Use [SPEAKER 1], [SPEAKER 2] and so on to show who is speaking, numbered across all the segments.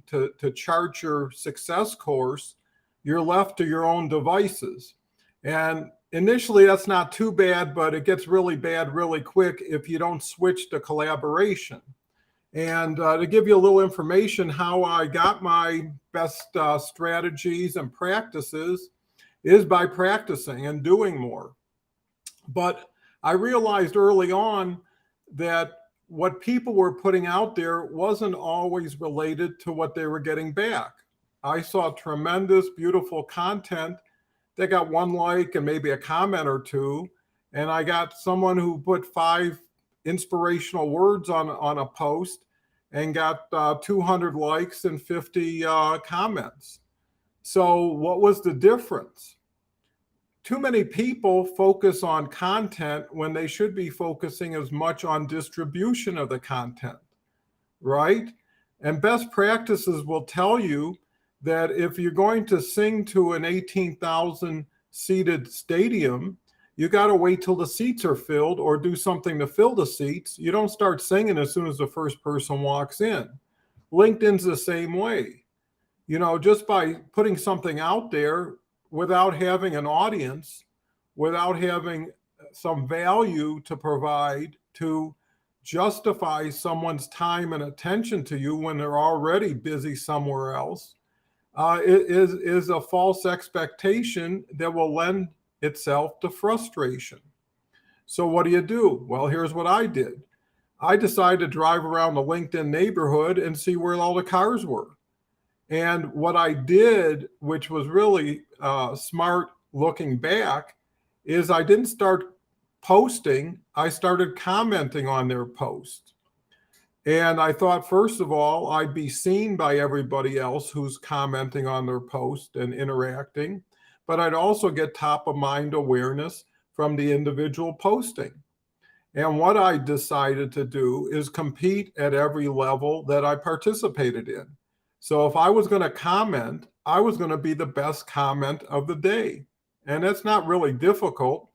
[SPEAKER 1] to chart your success course, you're left to your own devices. And initially, that's not too bad, but it gets really bad really quick if you don't switch to collaboration. And to give you a little information, how I got my best strategies and practices is by practicing and doing more. But I realized early on that what people were putting out there wasn't always related to what they were getting back. I saw tremendous, beautiful content that got one like and maybe a comment or two. And I got someone who put 5 inspirational words on a post and got 200 likes and 50 comments. So, what was the difference? Too many people focus on content when they should be focusing as much on distribution of the content, right? And best practices will tell you that if you're going to sing to an 18,000 seated stadium, you got to wait till the seats are filled or do something to fill the seats. You don't start singing as soon as the first person walks in. LinkedIn's the same way. Just by putting something out there without having an audience, without having some value to provide to justify someone's time and attention to you when they're already busy somewhere else, is a false expectation that will lend itself to frustration. So what do? Well, here's what I did. I decided to drive around the LinkedIn neighborhood and see where all the cars were. And what I did, which was really smart looking back, is I didn't start posting. I started commenting on their post. And I thought, first of all, I'd be seen by everybody else who's commenting on their post and interacting, but I'd also get top of mind awareness from the individual posting. And what I decided to do is compete at every level that I participated in. So if I was going to comment, I was going to be the best comment of the day. And that's not really difficult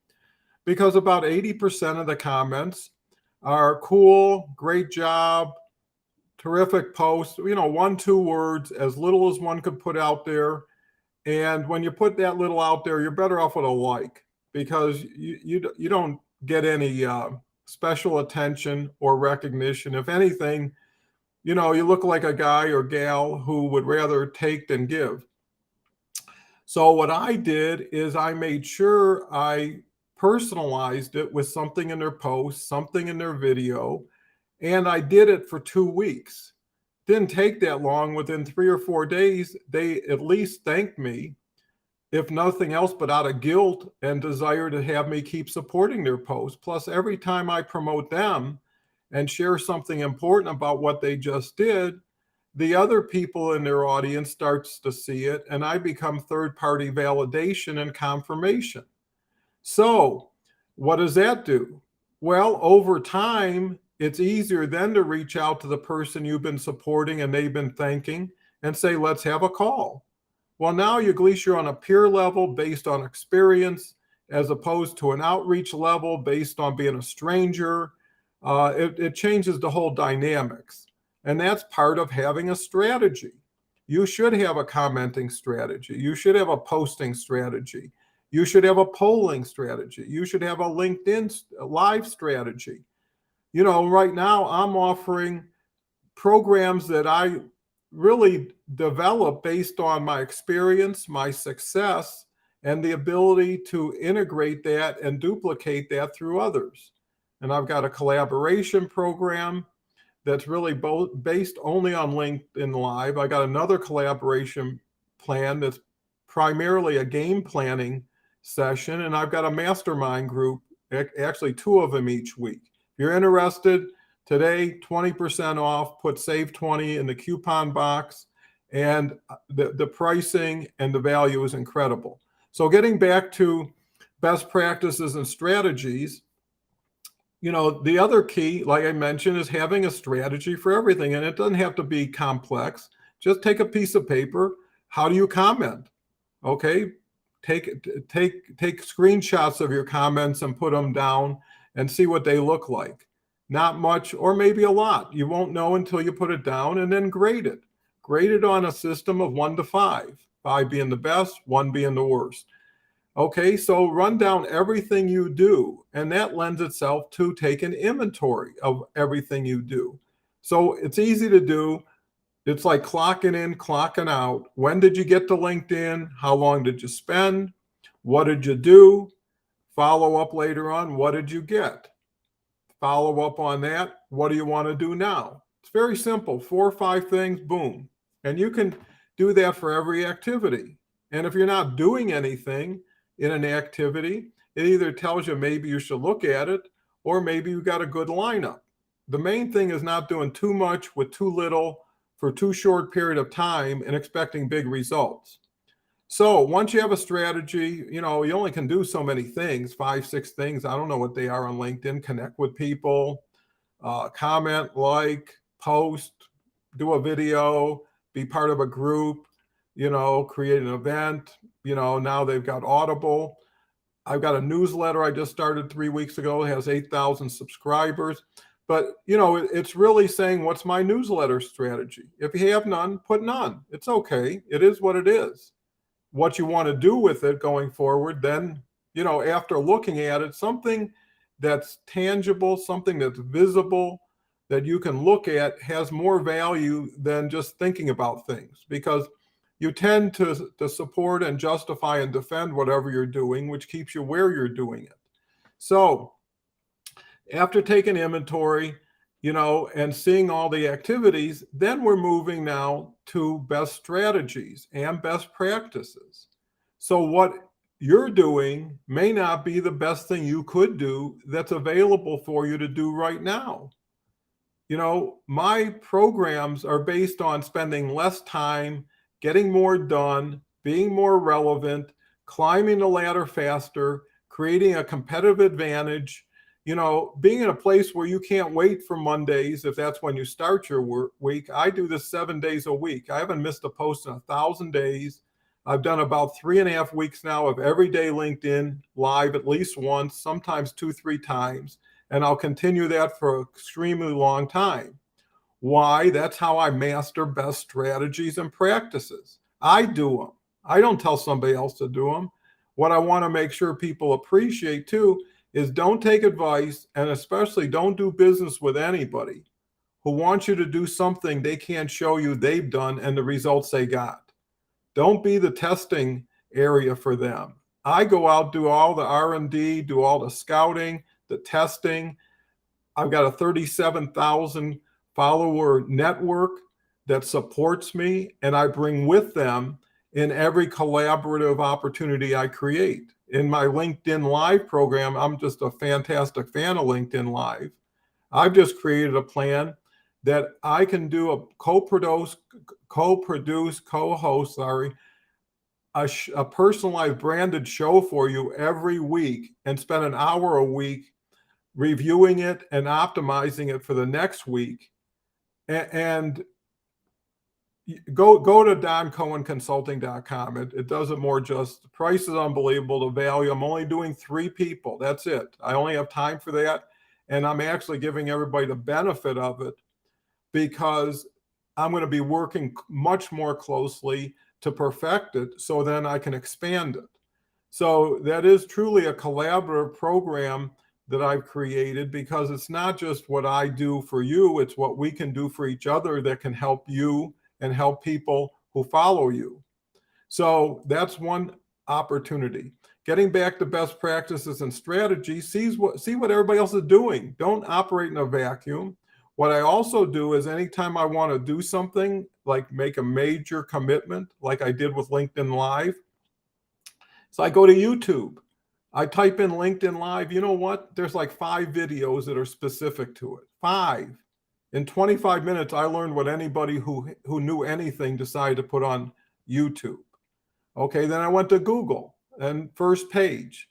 [SPEAKER 1] because about 80% of the comments are cool, great job, terrific post, 1, 2 words, as little as one could put out there. And when you put that little out there, you're better off with a like because you don't get any special attention or recognition. If anything, you look like a guy or gal who would rather take than give. So what I did is I made sure I personalized it with something in their post, something in their video, and I did it for 2 weeks. Didn't take that long. Within 3 or 4 days, they at least thanked me, if nothing else, but out of guilt and desire to have me keep supporting their post. Plus, every time I promote them and share something important about what they just did, the other people in their audience starts to see it, and I become third-party validation and confirmation. So what does that do? Well, over time, it's easier then to reach out to the person you've been supporting and they've been thanking and say, let's have a call. Well, now at least you're on a peer level based on experience as opposed to an outreach level based on being a stranger. It changes the whole dynamics. And that's part of having a strategy. You should have a commenting strategy. You should have a posting strategy. You should have a polling strategy. You should have a LinkedIn live strategy. Right now I'm offering programs that I really develop based on my experience, my success, and the ability to integrate that and duplicate that through others. And I've got a collaboration program that's really based only on LinkedIn Live. I got another collaboration plan that's primarily a game planning session, and I've got a mastermind group, actually 2 of them each week. If you're interested, today, 20% off, put Save 20 in the coupon box, and the pricing and the value is incredible. So getting back to best practices and strategies, the other key, like I mentioned, is having a strategy for everything. And it doesn't have to be complex. Just take a piece of paper. How do you comment? Okay. Take screenshots of your comments and put them down and see what they look like. Not much, or maybe a lot. You won't know until you put it down, and then grade it. graded on a system of 1 to 5, 5 being the best, 1 being the worst. Okay, so run down everything you do, and that lends itself to taking inventory of everything you do. So it's easy to do. It's like clocking in, clocking out. When did you get to LinkedIn? How long did you spend? What did you do? Follow up later on. What did you get? Follow up on that. What do you want to do now? It's very simple. 4 or 5 things, boom. And you can do that for every activity. And if you're not doing anything in an activity, it either tells you maybe you should look at it, or maybe you got a good lineup. The main thing is not doing too much with too little for too short period of time and expecting big results. So once you have a strategy, you only can do so many things, 5, 6 things. I don't know what they are on LinkedIn. Connect with people, comment, like, post, do a video, be part of a group, create an event. Now they've got Audible. I've got a newsletter I just started 3 weeks ago. It has 8,000 subscribers. But, it's really saying, what's my newsletter strategy? If you have none, put none. It's okay. It is what it is. What you want to do with it going forward, then, after looking at it, something that's tangible, something that's visible, that you can look at has more value than just thinking about things, because you tend to support and justify and defend whatever you're doing, which keeps you where you're doing it. So after taking inventory, and seeing all the activities, then we're moving now to best strategies and best practices. So what you're doing may not be the best thing you could do that's available for you to do right now. My programs are based on spending less time, getting more done, being more relevant, climbing the ladder faster, creating a competitive advantage, being in a place where you can't wait for Mondays, if that's when you start your week. I do this 7 days a week. I haven't missed a post in 1,000 days. I've done about 3.5 weeks now of everyday LinkedIn live at least once, sometimes 2, 3 times. And I'll continue that for an extremely long time. Why? That's how I master best strategies and practices. I do them. I don't tell somebody else to do them. What I want to make sure people appreciate too is, don't take advice, and especially don't do business with anybody who wants you to do something they can't show you they've done and the results they got. Don't be the testing area for them. I go out, do all the R&D, do all the scouting, the testing. I've got a 37,000 follower network that supports me, and I bring with them in every collaborative opportunity I create. In my LinkedIn Live program, I'm just a fantastic fan of LinkedIn Live. I've just created a plan that I can do a co-host, a personalized branded show for you every week, and spend an hour a week reviewing it and optimizing it for the next week. And go to doncohenconsulting.com. It does it more just. The price is unbelievable. The value, I'm only doing 3 people. That's it. I only have time for that. And I'm actually giving everybody the benefit of it, because I'm going to be working much more closely to perfect it, so then I can expand it. So that is truly a collaborative program that I've created, because it's not just what I do for you, it's what we can do for each other that can help you and help people who follow you. So that's one opportunity. Getting back to best practices and strategies, see what everybody else is doing. Don't operate in a vacuum. What I also do is, anytime I want to do something, like make a major commitment, like I did with LinkedIn Live, so I go to YouTube. I type in LinkedIn Live. You know what? There's like 5 videos that are specific to it. 5. In 25 minutes, I learned what anybody who knew anything decided to put on YouTube. Okay, then I went to Google, and first page,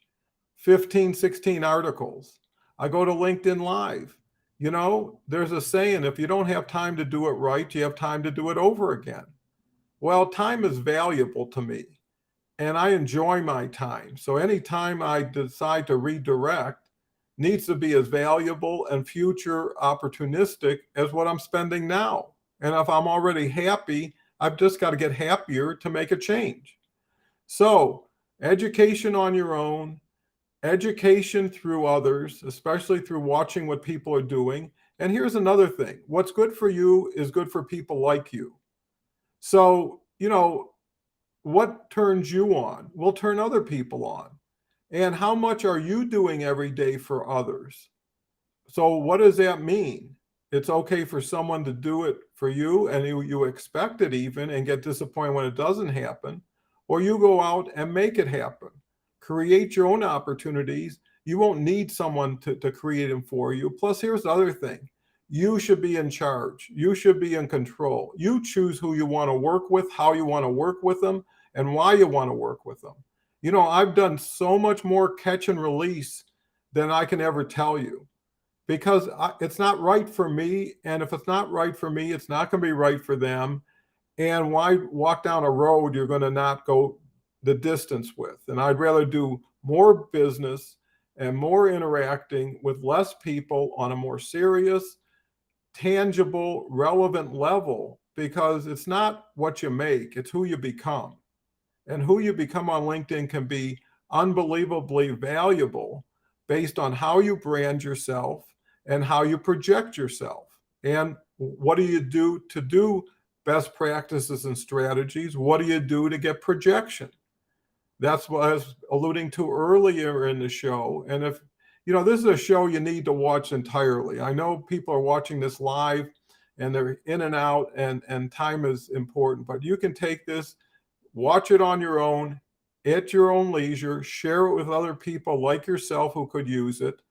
[SPEAKER 1] 15, 16 articles. I go to LinkedIn Live. There's a saying, if you don't have time to do it right, you have time to do it over again. Well, time is valuable to me, and I enjoy my time. So anytime I decide to redirect needs to be as valuable and future opportunistic as what I'm spending now. And if I'm already happy, I've just got to get happier to make a change. So education on your own, education through others, especially through watching what people are doing. And here's another thing. What's good for you is good for people like you. So, what turns you on will turn other people on. And how much are you doing every day for others? So what does that mean? It's okay for someone to do it for you, and you expect it even and get disappointed when it doesn't happen, or you go out and make it happen. Create your own opportunities. You won't need someone to create them for you. Plus, here's the other thing. You should be in charge. You should be in control. You choose who you want to work with, how you want to work with them, and why you want to work with them. I've done so much more catch and release than I can ever tell you, because it's not right for me. And if it's not right for me, it's not going to be right for them. And why walk down a road you're going to not go the distance with? And I'd rather do more business and more interacting with less people on a more serious, tangible, relevant level, because it's not what you make, it's who you become. And who you become on LinkedIn can be unbelievably valuable based on how you brand yourself and how you project yourself. And what do you do to do best practices and strategies? What do you do to get projection? That's what I was alluding to earlier in the show. And if, this is a show you need to watch entirely. I know people are watching this live and they're in and out, and time is important, but you can take this, watch it on your own, at your own leisure, share it with other people like yourself who could use it,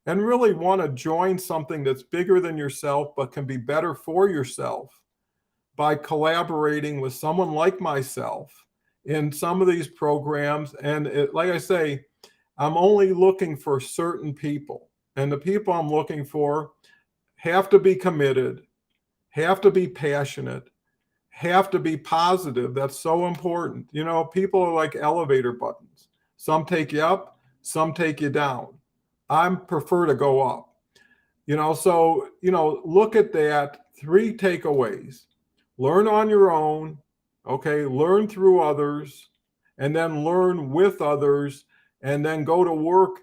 [SPEAKER 1] and really want to join something that's bigger than yourself but can be better for yourself by collaborating with someone like myself in some of these programs. And like I say, I'm only looking for certain people. And the people I'm looking for have to be committed, have to be passionate, have to be positive. That's so important. People are like elevator buttons. Some take you up, some take you down. I prefer to go up. So, look at that. 3 takeaways. Learn on your own, okay? Learn through others, and then learn with others, and then go to work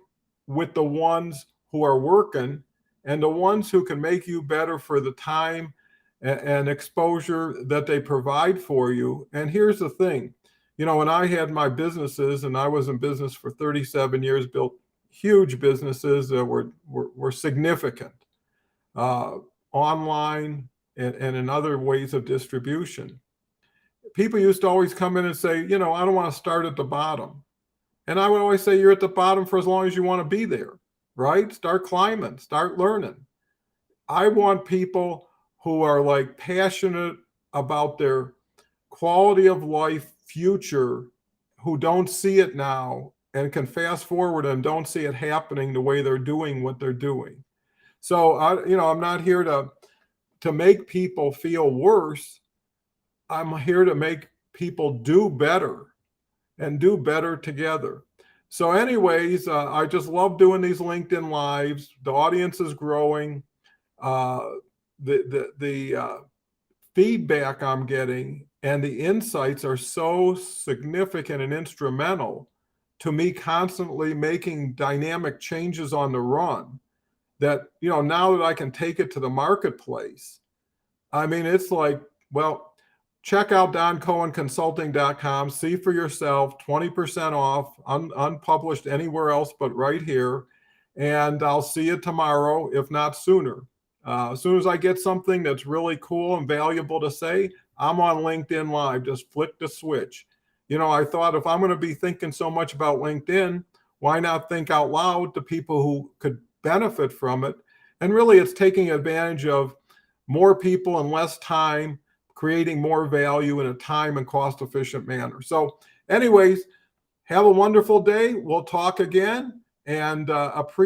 [SPEAKER 1] with the ones who are working and the ones who can make you better for the time and exposure that they provide for you. And here's the thing, when I had my businesses, and I was in business for 37 years, built huge businesses that were significant, online and in other ways of distribution. People used to always come in and say, I don't want to start at the bottom. And I would always say, you're at the bottom for as long as you want to be there, right? Start climbing, start learning. I want people who are like passionate about their quality of life future, who don't see it now and can fast forward and don't see it happening the way they're doing what they're doing. So I'm not here to make people feel worse. I'm here to make people do better and do better together. So anyways, I just love doing these LinkedIn lives. The audience is growing. The feedback I'm getting and the insights are so significant and instrumental to me constantly making dynamic changes on the run, that, now that I can take it to the marketplace, I mean, it's like, well, check out DonCohenConsulting.com, see for yourself, 20% off, unpublished anywhere else but right here. And I'll see you tomorrow, if not sooner. As soon as I get something that's really cool and valuable to say, I'm on LinkedIn Live. Just flick the switch. I thought, if I'm going to be thinking so much about LinkedIn, why not think out loud to people who could benefit from it? And really, it's taking advantage of more people in less time, creating more value in a time and cost efficient manner. So anyways, have a wonderful day. We'll talk again, and appreciate